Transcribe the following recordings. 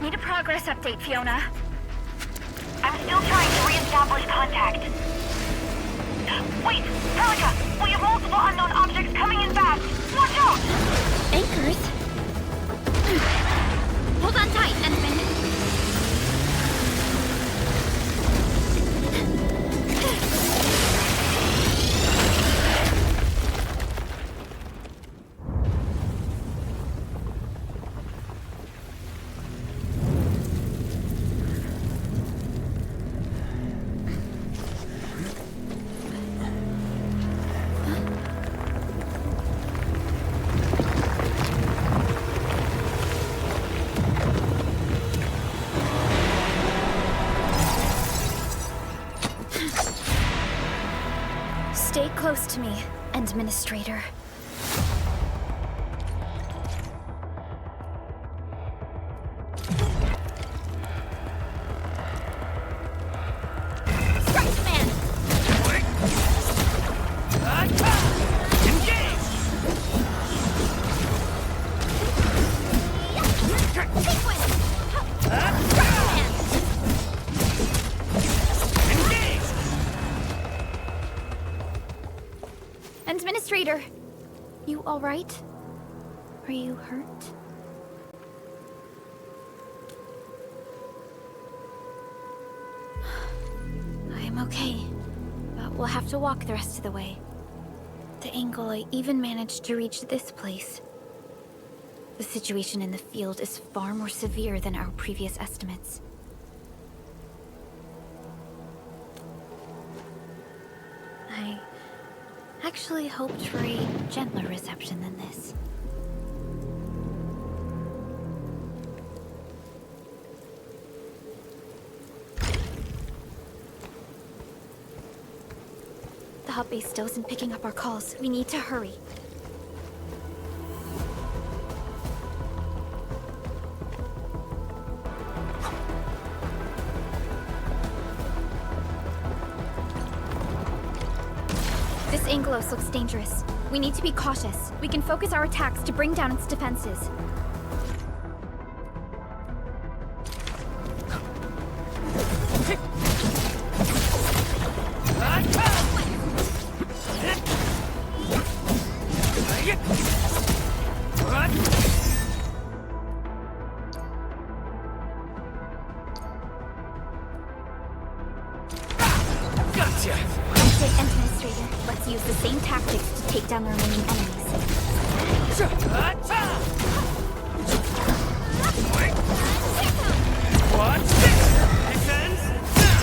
Need a progress update, Fiona. I'm still trying to re-establish contact. Wait! Pelica! We have multiple unknown objects coming in fast! Watch out! Anchors? Hold on tight, Ensign. Stay close to me, Administrator. Strike command! Engage! Sequence! Strike command! Engage! Administrator, you all right? Are you hurt? I'm okay, but we'll have to walk the rest of the way. The angle I even managed to reach this place. The situation in the field is far more severe than our previous estimates. I actually hoped for a gentler reception than this. The hub base still isn't picking up our calls. We need to hurry. This Angelos looks dangerous. We need to be cautious. We can focus our attacks to bring down its defenses. Gotcha! Okay, Administrator, let's use the same tactics to take down the remaining enemies. Watch this! Descends now!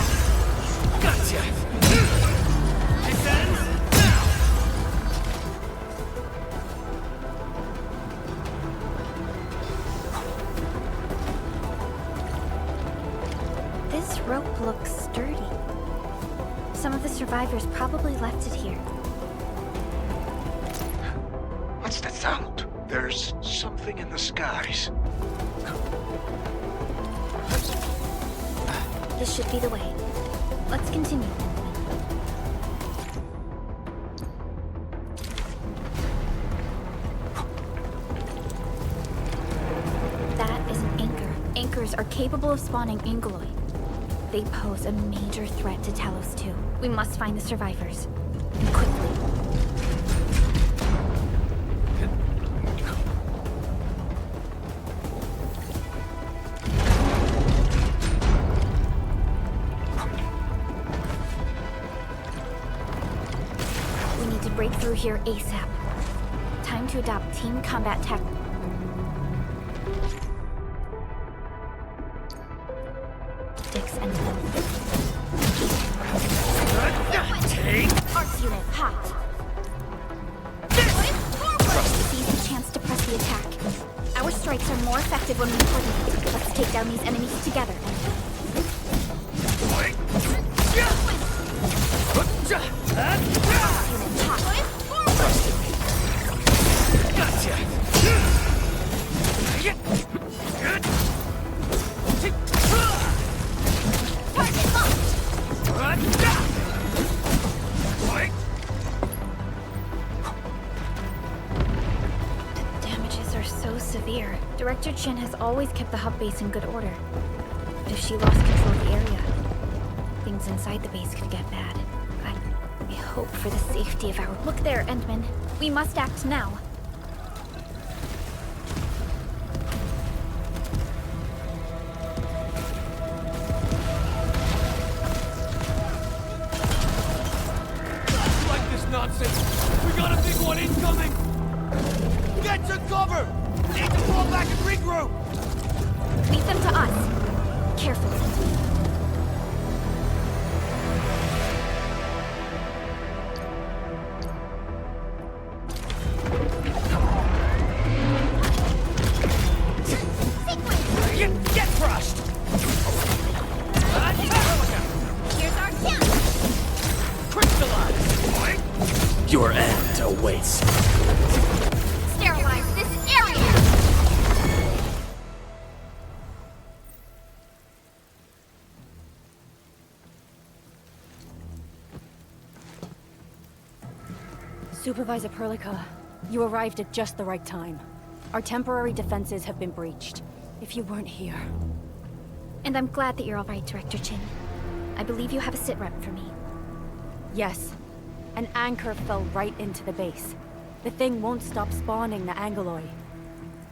Gotcha! Descends now! This rope looks sturdy. Some of the survivors probably left it here. What's that sound? There's something in the skies. This should be the way. Let's continue. That is an anchor. Anchors are capable of spawning Angeloi. They pose a major threat to Talos too. We must find the survivors. And quickly. We need to break through here ASAP. Time to adopt team combat tech. And Arts unit, hot. Seize the chance to press the attack. Our strikes are more effective when we coordinate. Let's take down these enemies together. Director Chen has always kept the hub base in good order. But if she lost control of the area, things inside the base could get bad. I hope for the safety of our... Look there, Endman. We must act now. Like this nonsense! We got a big one incoming! Get to cover! We need to fall back and regroup! Leave them to us. Carefully. Get crushed! Here's our chance! Crystallize! Your end awaits. Sterilize this area! Supervisor Perlica, you arrived at just the right time. Our temporary defenses have been breached. If you weren't here... And I'm glad that you're all right, Director Chin. I believe you have a sit rep for me. Yes. An anchor fell right into the base. The thing won't stop spawning the Angoloi.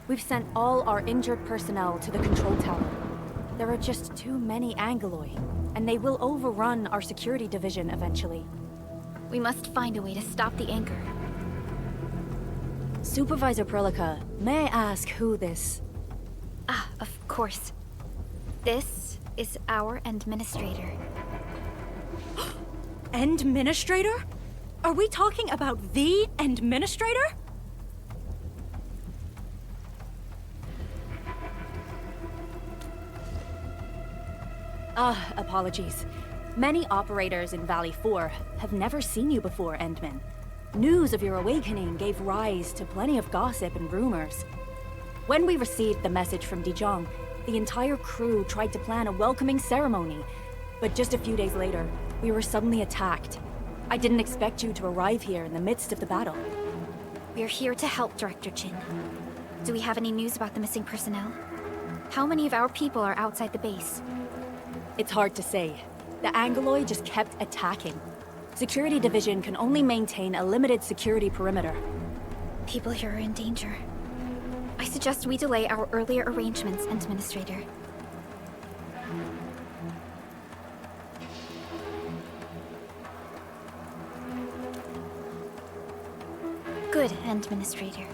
We've sent all our injured personnel to the control tower. There are just too many Angoloi, and they will overrun our security division eventually. We must find a way to stop the anchor. Supervisor Perlica, may I ask who this... Ah, of course. This is our administrator. Administrator? Are we talking about the Administrator? Apologies. Many operators in Valley 4 have never seen you before, Endman. News of your awakening gave rise to plenty of gossip and rumors. When we received the message from Dijon, the entire crew tried to plan a welcoming ceremony, but just a few days later, we were suddenly attacked. I didn't expect you to arrive here in the midst of the battle. We're here to help, Director Chin. Do we have any news about the missing personnel? How many of our people are outside the base? It's hard to say. The Angoloi just kept attacking. Security Division can only maintain a limited security perimeter. People here are in danger. I suggest we delay our earlier arrangements, Administrator. Good, Administrator.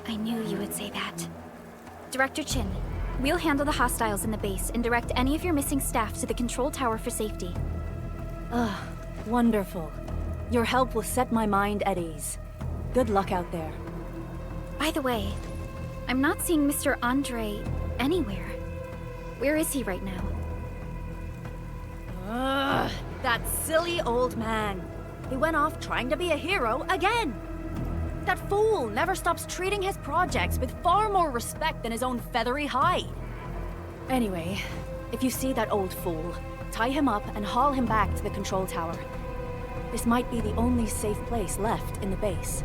I knew you would say that. Director Chin, we'll handle the hostiles in the base and direct any of your missing staff to the control tower for safety. Wonderful. Your help will set my mind at ease. Good luck out there. By the way, I'm not seeing Mr. Andre anywhere. Where is he right now? That silly old man. He went off trying to be a hero again. That fool never stops treating his projects with far more respect than his own feathery hide. Anyway, if you see that old fool, tie him up and haul him back to the control tower. This might be the only safe place left in the base.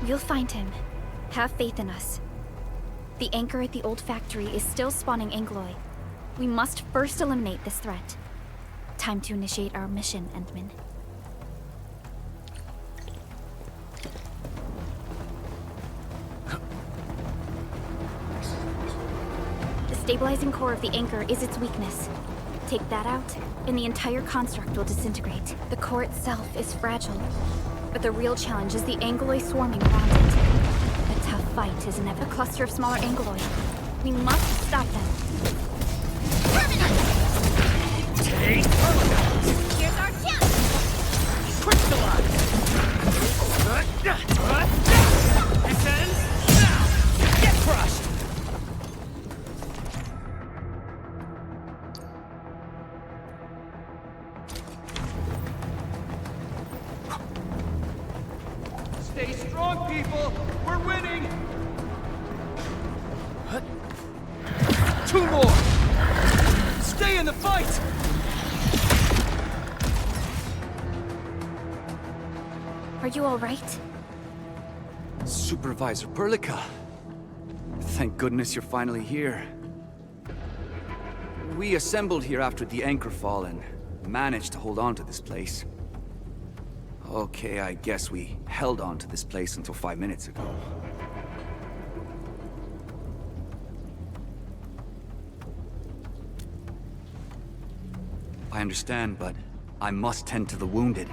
We'll find him. Have faith in us. The anchor at the old factory is still spawning Angoloi. We must first eliminate this threat. Time to initiate our mission, Endman. The stabilizing core of the anchor is its weakness. Take that out, and the entire construct will disintegrate. The core itself is fragile, but the real challenge is the Angoloi swarming around it. A tough fight is inevitable. A cluster of smaller Angoloi. We must stop them. Take Here's our chance! crystallize! This ends now! Get crushed! Stay strong, people! We're winning! Two more! Stay in the fight! Are you all right? Supervisor Perlica. Thank goodness you're finally here. We assembled here after the anchor fall and managed to hold on to this place. Okay, I guess we held on to this place until 5 minutes ago. I understand, but I must tend to the wounded.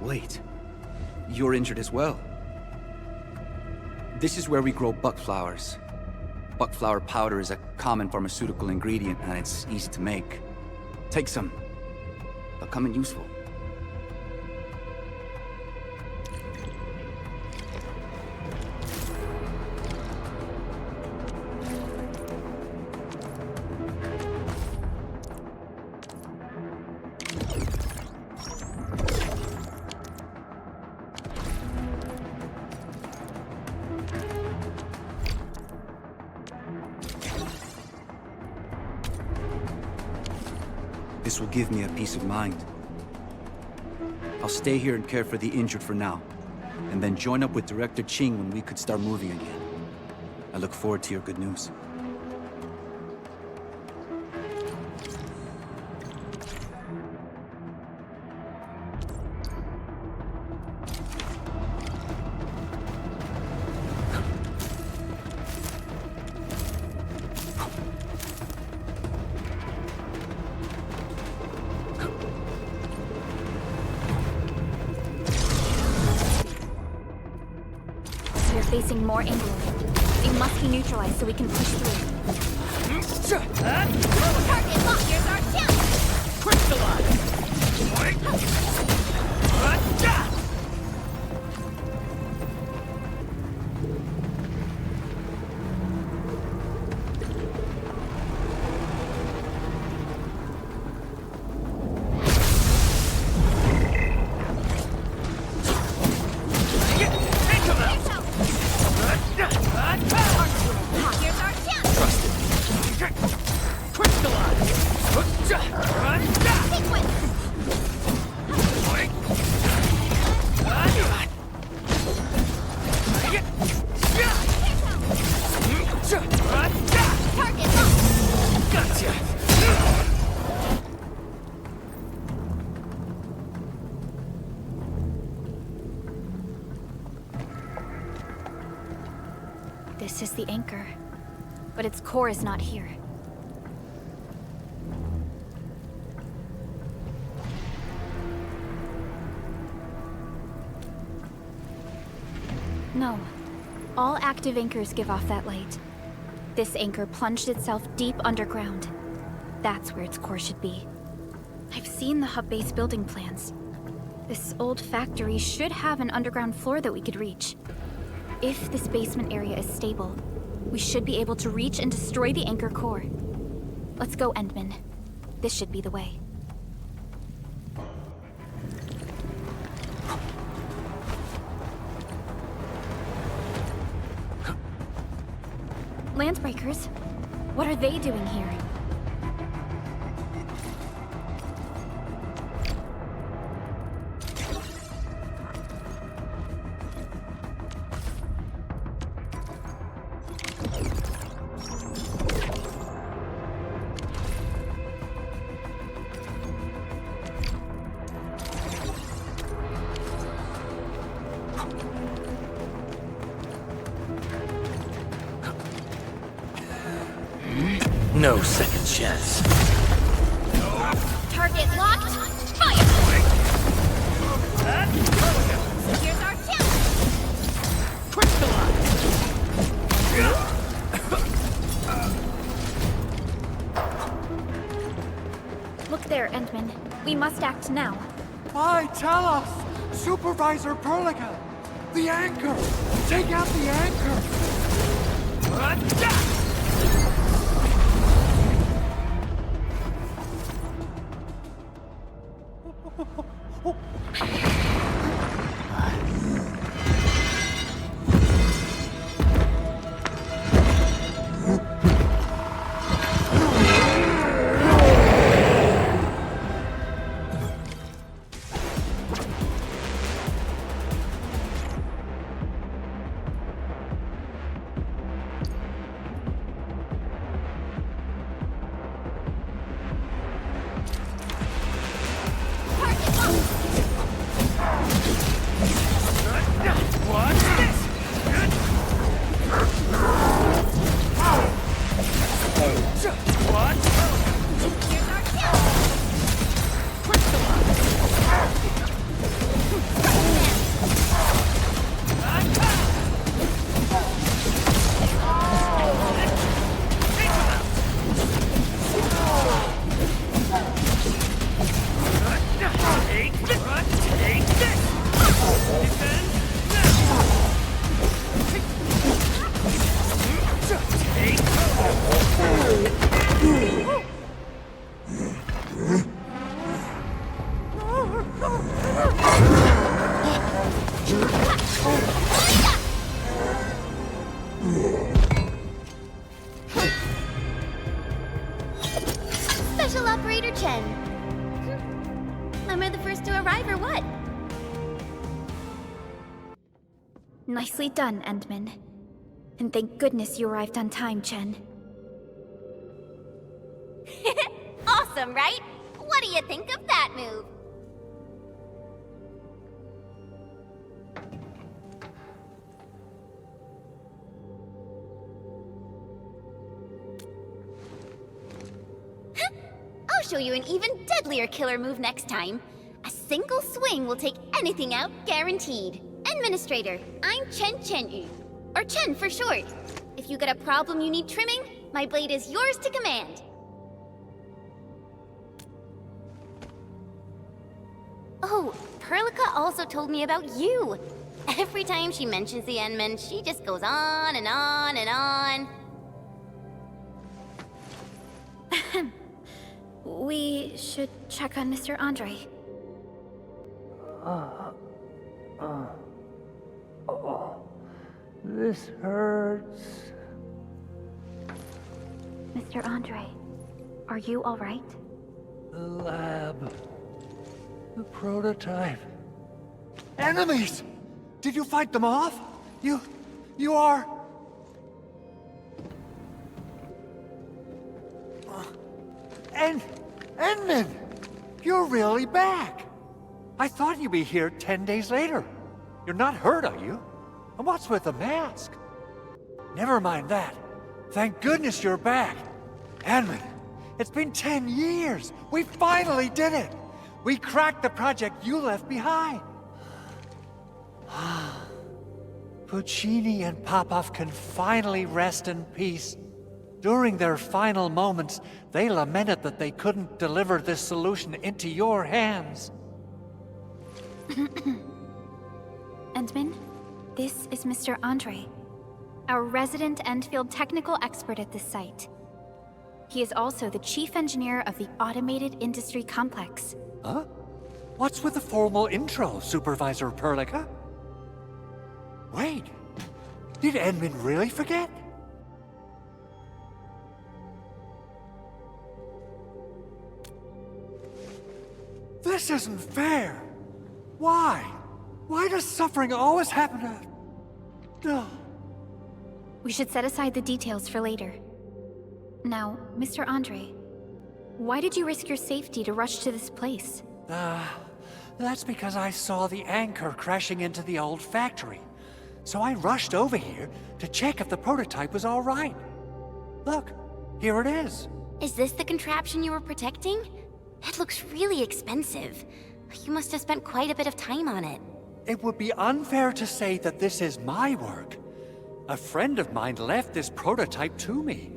Wait, you're injured as well. This is where we grow buckflowers. Buckflower powder is a common pharmaceutical ingredient, and it's easy to make. Take some. They'll come in useful. This will give me a peace of mind. I'll stay here and care for the injured for now, and then join up with Director Ching when we could start moving again. I look forward to your good news. We're facing more Anglo. It must be neutralized so we can push through. Target locked! Here's our chance! Crystallize! Here's our chance! Sequence! Target locked! Gotcha! This is the anchor, but its core is not here. No. All active anchors give off that light. This anchor plunged itself deep underground. That's where its core should be. I've seen the hub base building plans. This old factory should have an underground floor that we could reach. If this basement area is stable, we should be able to reach and destroy the anchor core. Let's go, Endman. This should be the way. Landbreakers? What are they doing here? No second chance. Target locked! Fire! Here's our chance! Look there, Endman. We must act now. Why, tell us! Supervisor Perlica! The anchor! Take out the anchor! Special Operator Chen. Am I the first to arrive or what? Nicely done, Endman. And thank goodness you arrived on time, Chen. Awesome, right? What do you think of that move? I'll show you an even deadlier killer move next time. A single swing will take anything out, guaranteed. Administrator, I'm Chen Chen-yu, or Chen for short. If you got a problem you need trimming, my blade is yours to command. Oh, Perlica also told me about you. Every time she mentions the Endman, she just goes on and on and on. We should check on Mr. Andre. This hurts. Mr. Andre, are you all right? The lab. The prototype. Enemies! Did you fight them off? You are... Endman! You're really back! I thought you'd be here 10 days later. You're not hurt, are you? And what's with the mask? Never mind that. Thank goodness you're back. Endman, it's been 10 years. We finally did it. We cracked the project you left behind. Puccini and Popov can finally rest in peace. During their final moments, they lamented that they couldn't deliver this solution into your hands. Endman, this is Mr. Andre, our resident Endfield technical expert at this site. He is also the chief engineer of the Automated Industry Complex. Huh? What's with the formal intro, Supervisor Perlica? Wait, did Endman really forget? This isn't fair. Why? Why does suffering always happen to... Ugh. We should set aside the details for later. Now, Mr. Andre, why did you risk your safety to rush to this place? That's because I saw the anchor crashing into the old factory. So I rushed over here to check if the prototype was all right. Look, here it is. Is this the contraption you were protecting? It looks really expensive. You must have spent quite a bit of time on it. It would be unfair to say that this is my work. A friend of mine left this prototype to me.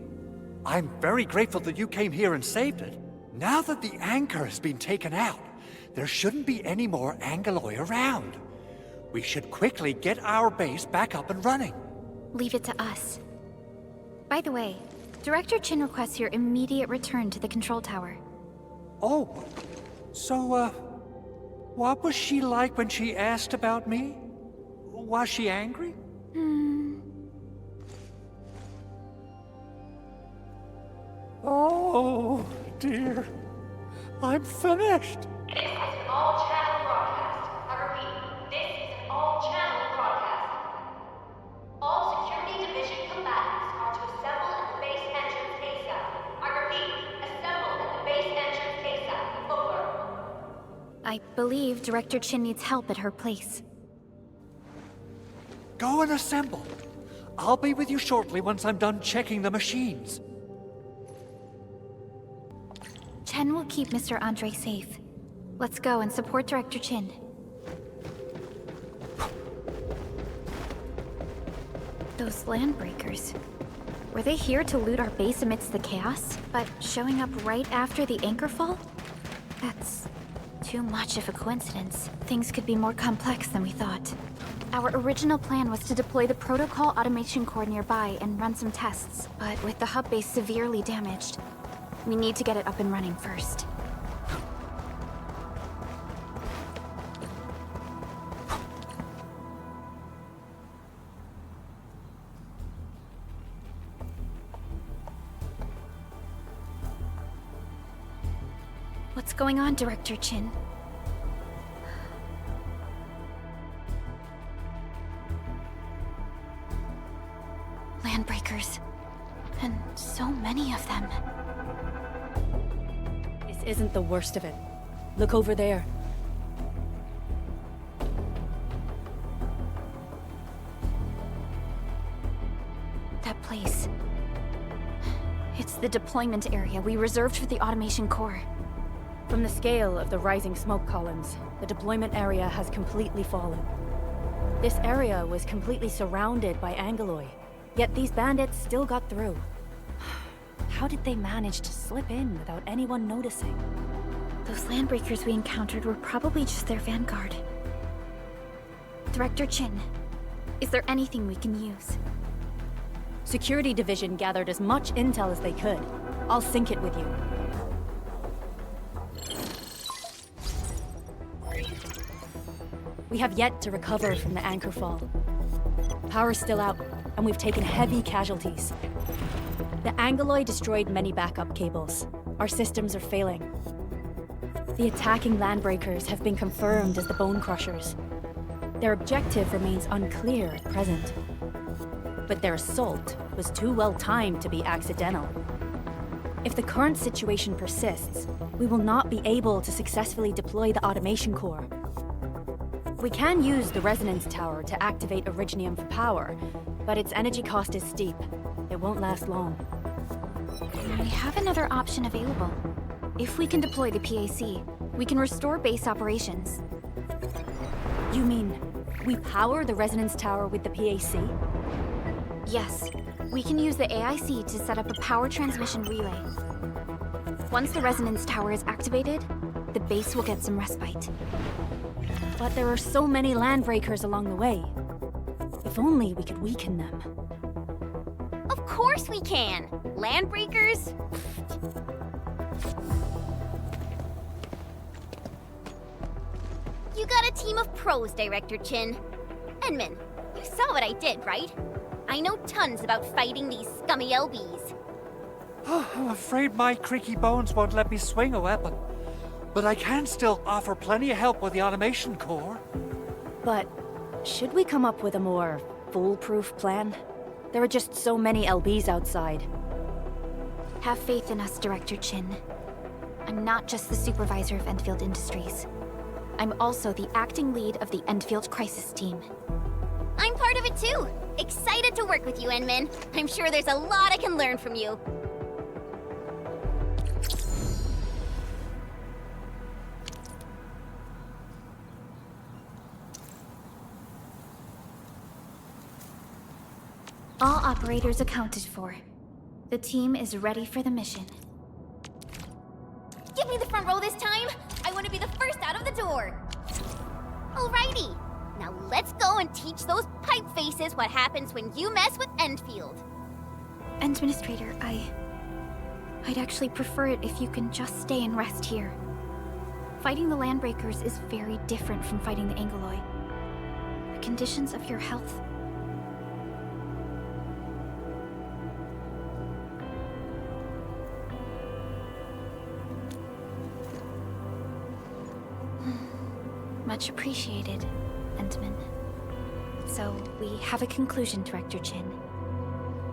I'm very grateful that you came here and saved it. Now that the anchor has been taken out, there shouldn't be any more Angaloi around. We should quickly get our base back up and running. Leave it to us. By the way, Director Chin requests your immediate return to the control tower. Oh, so, what was she like when she asked about me? Was she angry? Oh, dear. I'm finished. This is an all-channel broadcast. I repeat, this is an all-channel broadcast. All security division combatants are to assemble at the base entrance ASAP. I repeat, assemble at the base entrance ASAP. Over. I believe Director Chin needs help at her place. Go and assemble. I'll be with you shortly once I'm done checking the machines. Chen will keep Mr. Andre safe. Let's go and support Director Chin. Those landbreakers. Were they here to loot our base amidst the chaos, but showing up right after the anchor fall? That's too much of a coincidence. Things could be more complex than we thought. Our original plan was to deploy the protocol automation core nearby and run some tests, but with the hub base severely damaged, we need to get it up and running first. What's going on, Director Chin? Landbreakers. And so many of them. This isn't the worst of it. Look over there. That place. It's the deployment area we reserved for the automation core. From the scale of the rising smoke columns, the deployment area has completely fallen. This area was completely surrounded by Angeloi, yet these bandits still got through. How did they manage to slip in without anyone noticing? Those landbreakers we encountered were probably just their vanguard. Director Chin, is there anything we can use? Security Division gathered as much intel as they could. I'll sync it with you. We have yet to recover from the anchor fall. Power's still out, and we've taken heavy casualties. The Angeloi destroyed many backup cables. Our systems are failing. The attacking landbreakers have been confirmed as the Bone Crushers. Their objective remains unclear at present. But their assault was too well timed to be accidental. If the current situation persists, we will not be able to successfully deploy the automation core. We can use the resonance tower to activate Originium for power, but its energy cost is steep. It won't last long. We have another option available. If we can deploy the PAC, we can restore base operations. You mean, we power the resonance tower with the PAC? Yes, we can use the AIC to set up a power transmission relay. Once the resonance tower is activated, the base will get some respite. But there are so many landbreakers along the way. If only we could weaken them. Of course we can! Landbreakers? You got a team of pros, Director Chin. Enman, you saw what I did, right? I know tons about fighting these scummy LBs. I'm afraid my creaky bones won't let me swing a weapon. But I can still offer plenty of help with the automation core. But should we come up with a more foolproof plan? There are just so many LBs outside. Have faith in us, Director Chin. I'm not just the supervisor of Endfield Industries. I'm also the acting lead of the Endfield Crisis Team. I'm part of it too. Excited to work with you, Enman. I'm sure there's a lot I can learn from you. All operators accounted for. The team is ready for the mission. Give me the front row this time! I want to be the first out of the door! Alrighty! Now let's go and teach those pipe faces what happens when you mess with Endfield. Administrator, I'd actually prefer it if you can just stay and rest here. Fighting the Landbreakers is very different from fighting the Angeloi. The conditions of your health... Much appreciated, Endman. So, we have a conclusion, Director Chin.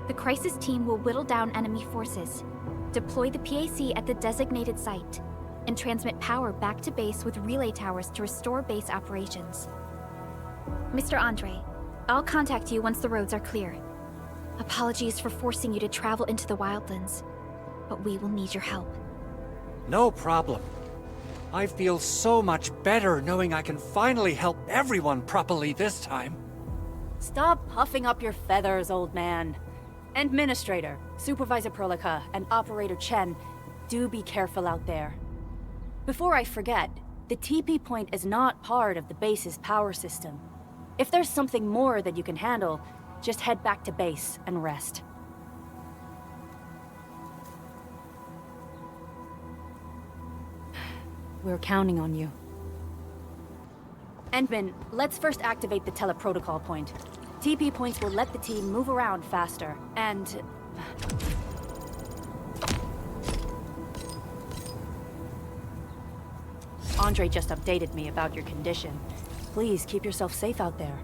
The Crisis Team will whittle down enemy forces, deploy the PAC at the designated site, and transmit power back to base with relay towers to restore base operations. Mr. Andre, I'll contact you once the roads are clear. Apologies for forcing you to travel into the wildlands, but we will need your help. No problem. I feel so much better knowing I can finally help everyone properly this time. Stop puffing up your feathers, old man. Administrator, Supervisor Perlica, and Operator Chen, do be careful out there. Before I forget, the TP point is not part of the base's power system. If there's something more that you can handle, just head back to base and rest. We're counting on you. Endman, let's first activate the teleprotocol point. TP points will let the team move around faster, and... Andre just updated me about your condition. Please keep yourself safe out there.